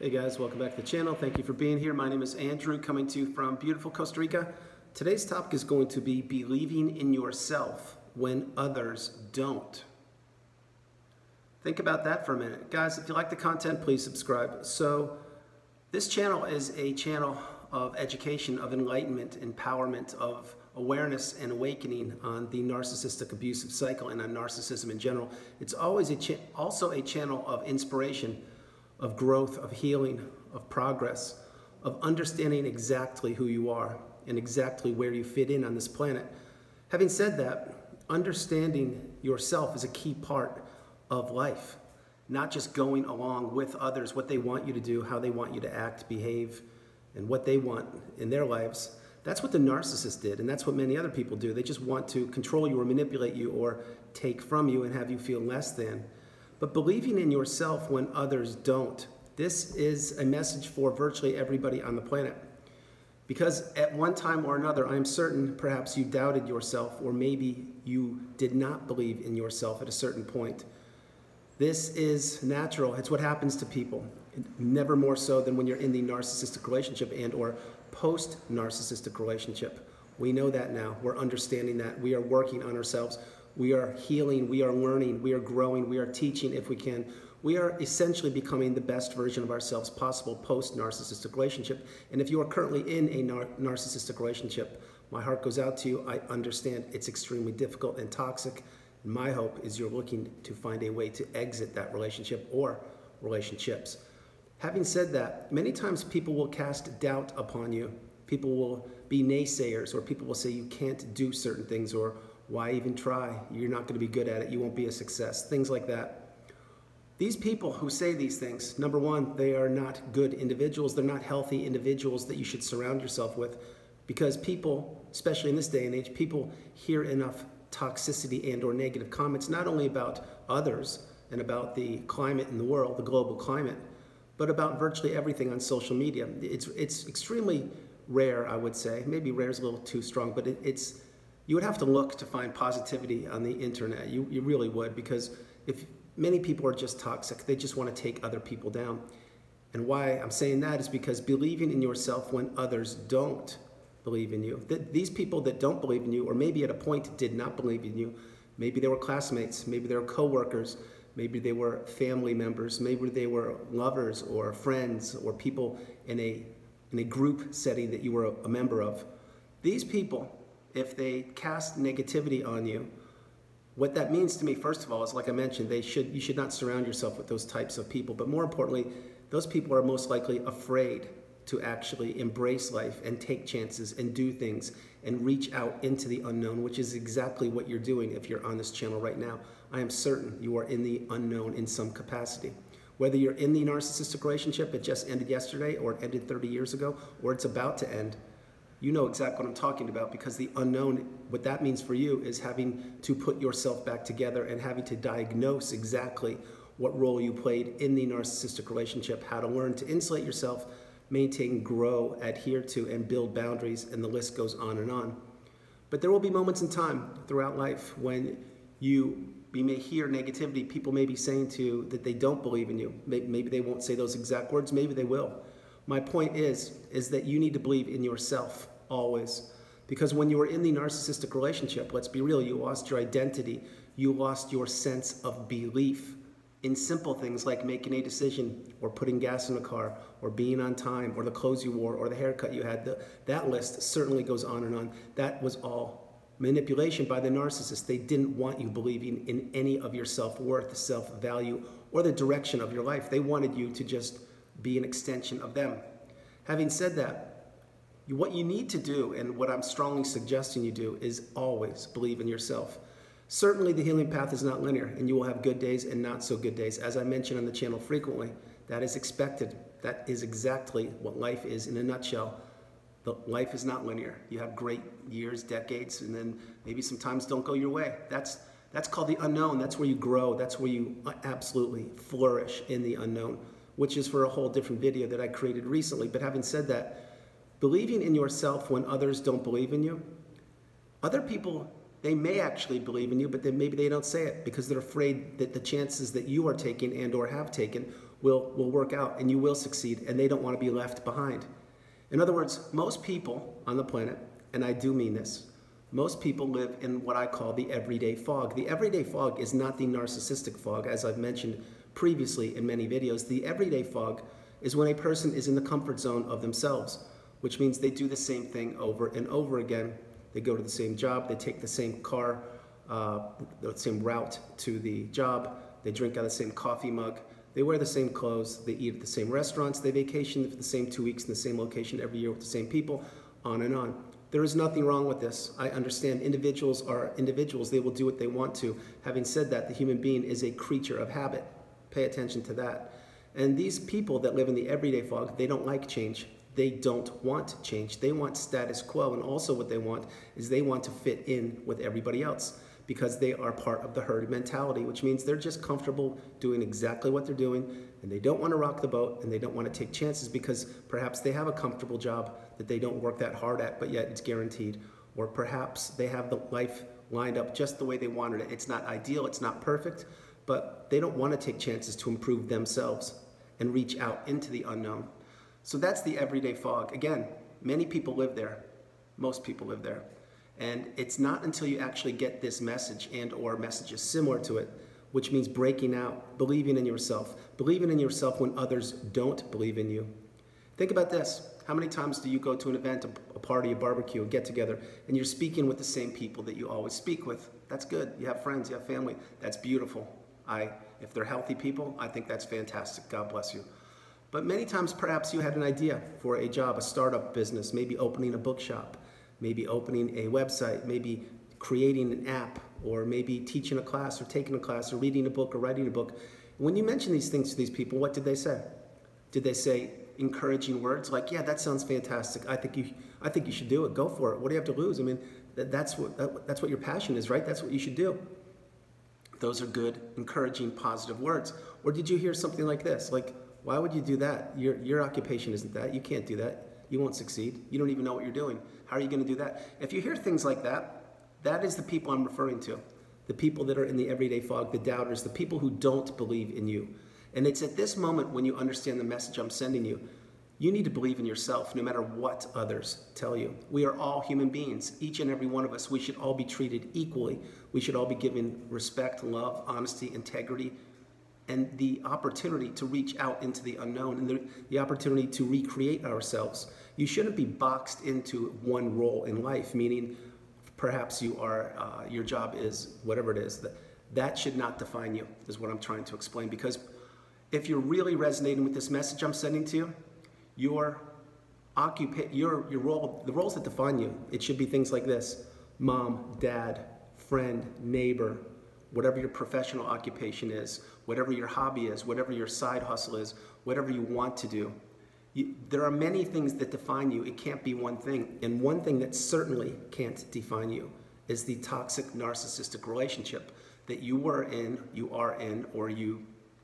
Hey guys, welcome back to the channel. Thank you for being here. My name is Andrew, coming to you from beautiful Costa Rica. Today's topic is going to be believing in yourself when others don't. Think about that for a minute. Guys, if you like the content, please subscribe. So this channel is a channel of education, of enlightenment, empowerment, of awareness and awakening on the narcissistic abusive cycle and on narcissism in general. It's always also a channel of inspiration, of growth, of healing, of progress, of understanding exactly who you are and exactly where you fit in on this planet. Having said that, understanding yourself is a key part of life, not just going along with others, what they want you to do, how they want you to act, behave, and what they want in their lives. That's what the narcissist did, and that's what many other people do. They just want to control you or manipulate you or take from you and have you feel less than. But believing in yourself when others don't, this is a message for virtually everybody on the planet. Because at one time or another, I'm certain perhaps you doubted yourself, or maybe you did not believe in yourself at a certain point. This is natural. It's what happens to people. Never more so than when you're in the narcissistic relationship and or post-narcissistic relationship. We know that now. We're understanding that. We are working on ourselves. We are healing, we are learning, we are growing, we are teaching if we can. We are essentially becoming the best version of ourselves possible post-narcissistic relationship. And if you are currently in a narcissistic relationship, my heart goes out to you. I understand it's extremely difficult and toxic. My hope is you're looking to find a way to exit that relationship or relationships. Having said that, many times people will cast doubt upon you. People will be naysayers, or people will say you can't do certain things, or why even try? You're not going to be good at it. You won't be a success. Things like that. These people who say these things, number one, they are not good individuals. They're not healthy individuals that you should surround yourself with, because people, especially in this day and age, people hear enough toxicity and or negative comments, not only about others and about the climate in the world, the global climate, but about virtually everything on social media. It's extremely rare, I would say. Maybe rare is a little too strong, but you would have to look to find positivity on the internet. You really would, because if many people are just toxic, they just want to take other people down. And why I'm saying that is because believing in yourself when others don't believe in you. These people that don't believe in you, or maybe at a point did not believe in you, maybe they were classmates, maybe they were coworkers, maybe they were family members, maybe they were lovers or friends or people in a group setting that you were a member of. These people, if they cast negativity on you, what that means to me, first of all, is, like I mentioned, you should not surround yourself with those types of people. But more importantly, those people are most likely afraid to actually embrace life and take chances and do things and reach out into the unknown, which is exactly what you're doing if you're on this channel right now. I am certain you are in the unknown in some capacity. Whether you're in the narcissistic relationship, it just ended yesterday, or it ended 30 years ago, or it's about to end, you know exactly what I'm talking about, because the unknown, what that means for you is having to put yourself back together and having to diagnose exactly what role you played in the narcissistic relationship, how to learn to insulate yourself, maintain, grow, adhere to, and build boundaries, and the list goes on and on. But there will be moments in time throughout life when you may hear negativity. People may be saying to you that they don't believe in you. Maybe they won't say those exact words, maybe they will. My point is that you need to believe in yourself always. Because when you were in the narcissistic relationship, let's be real, you lost your identity. You lost your sense of belief in simple things like making a decision, or putting gas in a car, or being on time, or the clothes you wore, or the haircut you had. That list certainly goes on and on. That was all manipulation by the narcissist. They didn't want you believing in any of your self-worth, self-value, or the direction of your life. They wanted you to just be an extension of them. Having said that, what you need to do, and what I'm strongly suggesting you do, is always believe in yourself. Certainly the healing path is not linear, and you will have good days and not so good days. As I mention on the channel frequently, that is expected. That is exactly what life is in a nutshell. Life is not linear. You have great years, decades, and then maybe sometimes don't go your way. That's called the unknown. That's where you grow. That's where you absolutely flourish in the unknown, which is for a whole different video that I created recently. But having said that, believing in yourself when others don't believe in you, other people, they may actually believe in you, but then maybe they don't say it because they're afraid that the chances that you are taking and or have taken will work out and you will succeed, and they don't want to be left behind. In other words, most people on the planet, and I do mean this, most people live in what I call the everyday fog. The everyday fog is not the narcissistic fog, as I've mentioned previously in many videos. The everyday fog is when a person is in the comfort zone of themselves, which means they do the same thing over and over again. They go to the same job, they take the same car, the same route to the job, they drink out of the same coffee mug, they wear the same clothes, they eat at the same restaurants, they vacation for the same 2 weeks in the same location every year with the same people, on and on. There is nothing wrong with this. I understand individuals are individuals. They will do what they want to. Having said that, the human being is a creature of habit. Pay attention to that. And these people that live in the everyday fog, they don't like change. They don't want change. They want status quo. And also what they want is they want to fit in with everybody else because they are part of the herd mentality, which means they're just comfortable doing exactly what they're doing, and they don't want to rock the boat, and they don't want to take chances because perhaps they have a comfortable job that they don't work that hard at, but yet it's guaranteed. Or perhaps they have the life lined up just the way they wanted it. It's not ideal, it's not perfect, but they don't want to take chances to improve themselves and reach out into the unknown. So that's the everyday fog. Again, many people live there. Most people live there. And it's not until you actually get this message and or messages similar to it, which means breaking out, believing in yourself when others don't believe in you. Think about this. How many times do you go to an event, a party, a barbecue, a get-together, and you're speaking with the same people that you always speak with? That's good. You have friends, you have family. That's beautiful. If they're healthy people, I think that's fantastic. God bless you. But many times, perhaps you had an idea for a job, a startup business, maybe opening a bookshop, maybe opening a website, maybe creating an app, or maybe teaching a class or taking a class or reading a book or writing a book. When you mention these things to these people, what did they say? Did they say encouraging words like, yeah, that sounds fantastic. I think you should do it. Go for it. What do you have to lose? I mean, that's what your passion is, right? That's what you should do. Those are good, encouraging, positive words. Or did you hear something like this? Like, why would you do that? Your occupation isn't that. You can't do that. You won't succeed. You don't even know what you're doing. How are you going to do that? If you hear things like that, that is the people I'm referring to. The people that are in the everyday fog, the doubters, the people who don't believe in you. And it's at this moment when you understand the message I'm sending you, you need to believe in yourself no matter what others tell you. We are all human beings, each and every one of us. We should all be treated equally. We should all be given respect, love, honesty, integrity, and the opportunity to reach out into the unknown and the opportunity to recreate ourselves. You shouldn't be boxed into one role in life, meaning perhaps you are, your job is whatever it is. That should not define you, is what I'm trying to explain. Because if you're really resonating with this message I'm sending to you, your role, the roles that define you, it should be things like this: mom, dad, friend, neighbor, whatever your professional occupation is, whatever your hobby is, whatever your side hustle is, whatever you want to do. There are many things that define you. It can't be one thing. And one thing that certainly can't define you is the toxic narcissistic relationship that you were in, you are in, or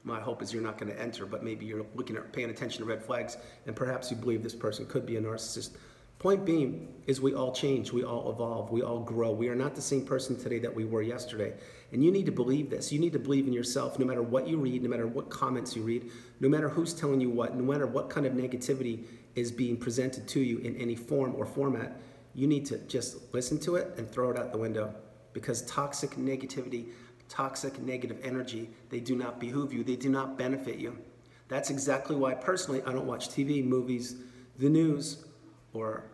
my hope is you're not going to enter, but maybe you're paying attention to red flags, and perhaps you believe this person could be a narcissist. Point being is we all change, we all evolve, we all grow. We are not the same person today that we were yesterday. And you need to believe this. You need to believe in yourself no matter what you read, no matter what comments you read, no matter who's telling you what, no matter what kind of negativity is being presented to you in any form or format. You need to just listen to it and throw it out the window, because toxic negativity, toxic negative energy, they do not behoove you. They do not benefit you. That's exactly why personally I don't watch TV, movies, the news, or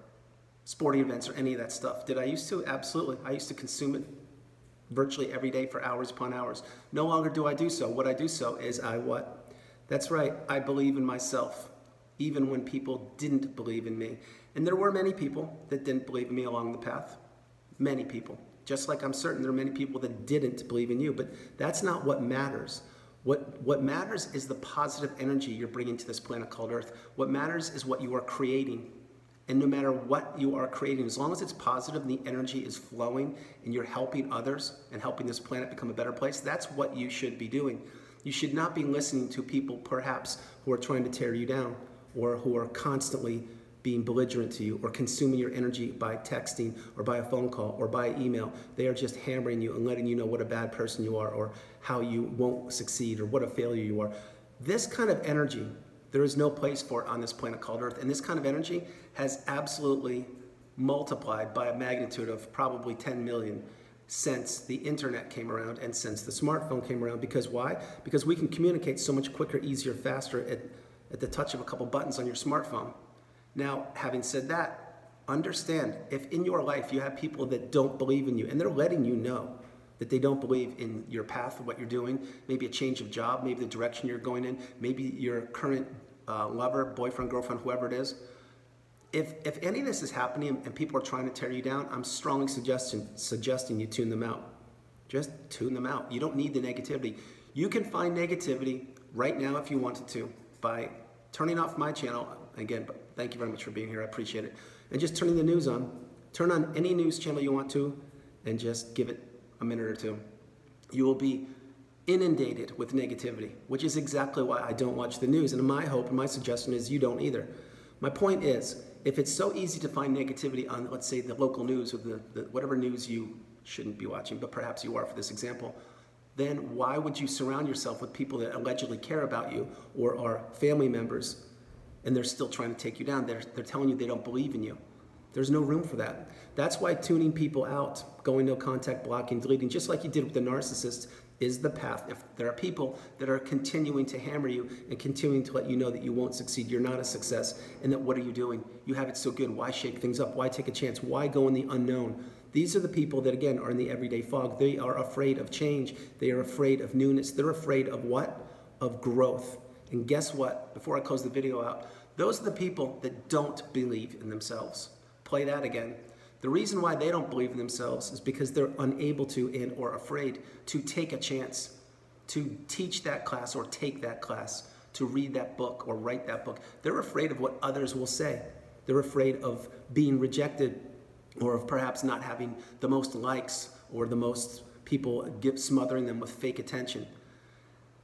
sporting events or any of that stuff. Did I used to? Absolutely. I used to consume it virtually every day for hours upon hours. No longer do I do so. What I do so is what? That's right. I believe in myself, even when people didn't believe in me. And there were many people that didn't believe in me along the path. Many people. Just like I'm certain there are many people that didn't believe in you. But that's not what matters. What matters is the positive energy you're bringing to this planet called Earth. What matters is what you are creating. And no matter what you are creating, as long as it's positive and the energy is flowing and you're helping others and helping this planet become a better place, that's what you should be doing. You should not be listening to people perhaps who are trying to tear you down, or who are constantly being belligerent to you, or consuming your energy by texting or by a phone call or by email. They are just hammering you and letting you know what a bad person you are, or how you won't succeed, or what a failure you are. This kind of energy, there is no place for it on this planet called Earth. And this kind of energy has absolutely multiplied by a magnitude of probably 10 million since the internet came around and since the smartphone came around. Because why? Because we can communicate so much quicker, easier, faster at the touch of a couple buttons on your smartphone. Now, having said that, understand if in your life you have people that don't believe in you and they're letting you know that they don't believe in your path of what you're doing, maybe a change of job, maybe the direction you're going in, maybe your current lover, boyfriend, girlfriend, whoever it is. If any of this is happening and people are trying to tear you down, I'm strongly suggesting you tune them out. Just tune them out. You don't need the negativity. You can find negativity right now if you wanted to by turning off my channel. Again, thank you very much for being here. I appreciate it. And just turning the news on. Turn on any news channel you want to and just give it a minute or two. You will be inundated with negativity, which is exactly why I don't watch the news. And my hope and my suggestion is you don't either. My point is, if it's so easy to find negativity on, let's say, the local news or the whatever news you shouldn't be watching, but perhaps you are for this example, then why would you surround yourself with people that allegedly care about you or are family members and they're still trying to take you down? They're telling you they don't believe in you. There's no room for that. That's why tuning people out, going no contact, blocking, deleting, just like you did with the narcissist, is the path. If there are people that are continuing to hammer you and continuing to let you know that you won't succeed, you're not a success, and that what are you doing? You have it so good. Why shake things up? Why take a chance? Why go in the unknown? These are the people that, again, are in the everyday fog. They are afraid of change. They are afraid of newness. They're afraid of what? Of growth. And guess what? Before I close the video out, those are the people that don't believe in themselves. Play that again. The reason why they don't believe in themselves is because they're unable to and or afraid to take a chance, to teach that class or take that class, to read that book or write that book. They're afraid of what others will say. They're afraid of being rejected or of perhaps not having the most likes or the most people smothering them with fake attention.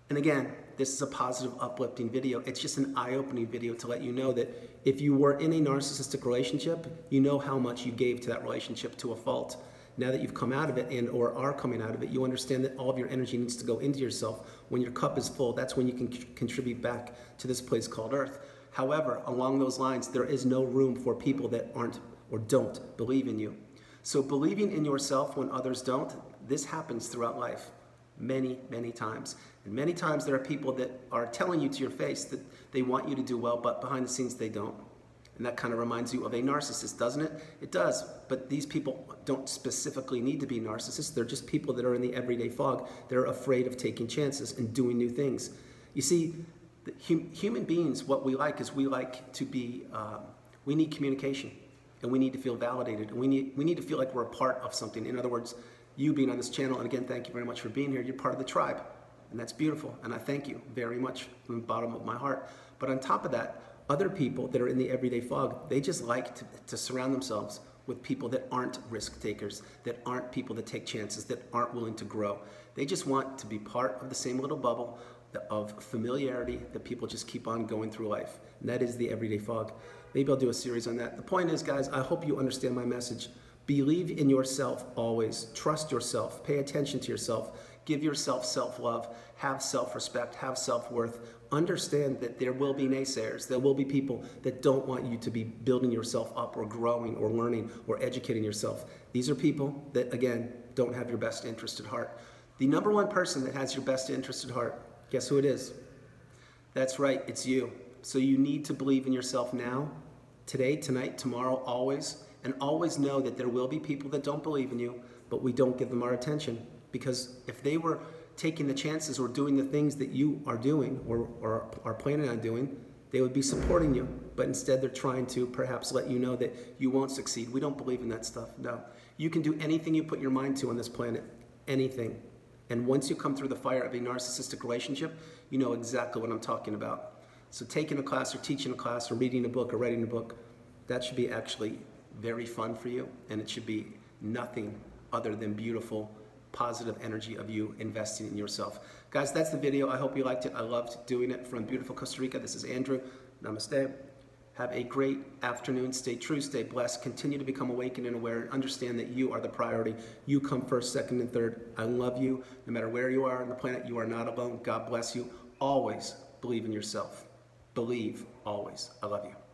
And again, this is a positive, uplifting video. It's just an eye-opening video to let you know that if you were in a narcissistic relationship, you know how much you gave to that relationship to a fault. Now that you've come out of it and or are coming out of it, you understand that all of your energy needs to go into yourself. When your cup is full, that's when you can contribute back to this place called Earth. However, along those lines, there is no room for people that aren't or don't believe in you. So believing in yourself when others don't, this happens throughout life. Many, many times. And many times there are people that are telling you to your face that they want you to do well, but behind the scenes they don't. And that kind of reminds you of a narcissist, doesn't it? It does, but these people don't specifically need to be narcissists. They're just people that are in the everyday fog. They're afraid of taking chances and doing new things. You see, human beings, what we like is we like to be, we need communication, and we need to feel validated, and we need to feel like we're a part of something. In other words, you being on this channel, and again, thank you very much for being here. You're part of the tribe, and that's beautiful, and I thank you very much from the bottom of my heart. But on top of that, other people that are in the everyday fog, they just like to surround themselves with people that aren't risk takers, that aren't people that take chances, that aren't willing to grow. They just want to be part of the same little bubble of familiarity that people just keep on going through life, and that is the everyday fog. Maybe I'll do a series on that. The point is, guys, I hope you understand my message. Believe in yourself always. Trust yourself. Pay attention to yourself. Give yourself self-love. Have self-respect. Have self-worth. Understand that there will be naysayers. There will be people that don't want you to be building yourself up or growing or learning or educating yourself. These are people that, again, don't have your best interest at heart. The number one person that has your best interest at heart, guess who it is? That's right, it's you. So you need to believe in yourself now, today, tonight, tomorrow, always. And always know that there will be people that don't believe in you, but we don't give them our attention. Because if they were taking the chances or doing the things that you are doing or are planning on doing, they would be supporting you. But instead they're trying to perhaps let you know that you won't succeed. We don't believe in that stuff, no. You can do anything you put your mind to on this planet, anything. And once you come through the fire of a narcissistic relationship, you know exactly what I'm talking about. So taking a class or teaching a class or reading a book or writing a book, that should be actually very fun for you, and it should be nothing other than beautiful, positive energy of you investing in yourself. Guys, that's the video. I hope you liked it. I loved doing it from beautiful Costa Rica. This is Andrew. Namaste. Have a great afternoon. Stay true, stay blessed. Continue to become awakened and aware, and understand that you are the priority. You come first, second, and third. I love you. No matter where you are on the planet, you are not alone. God bless you. Always, believe in yourself. Believe always. I love you.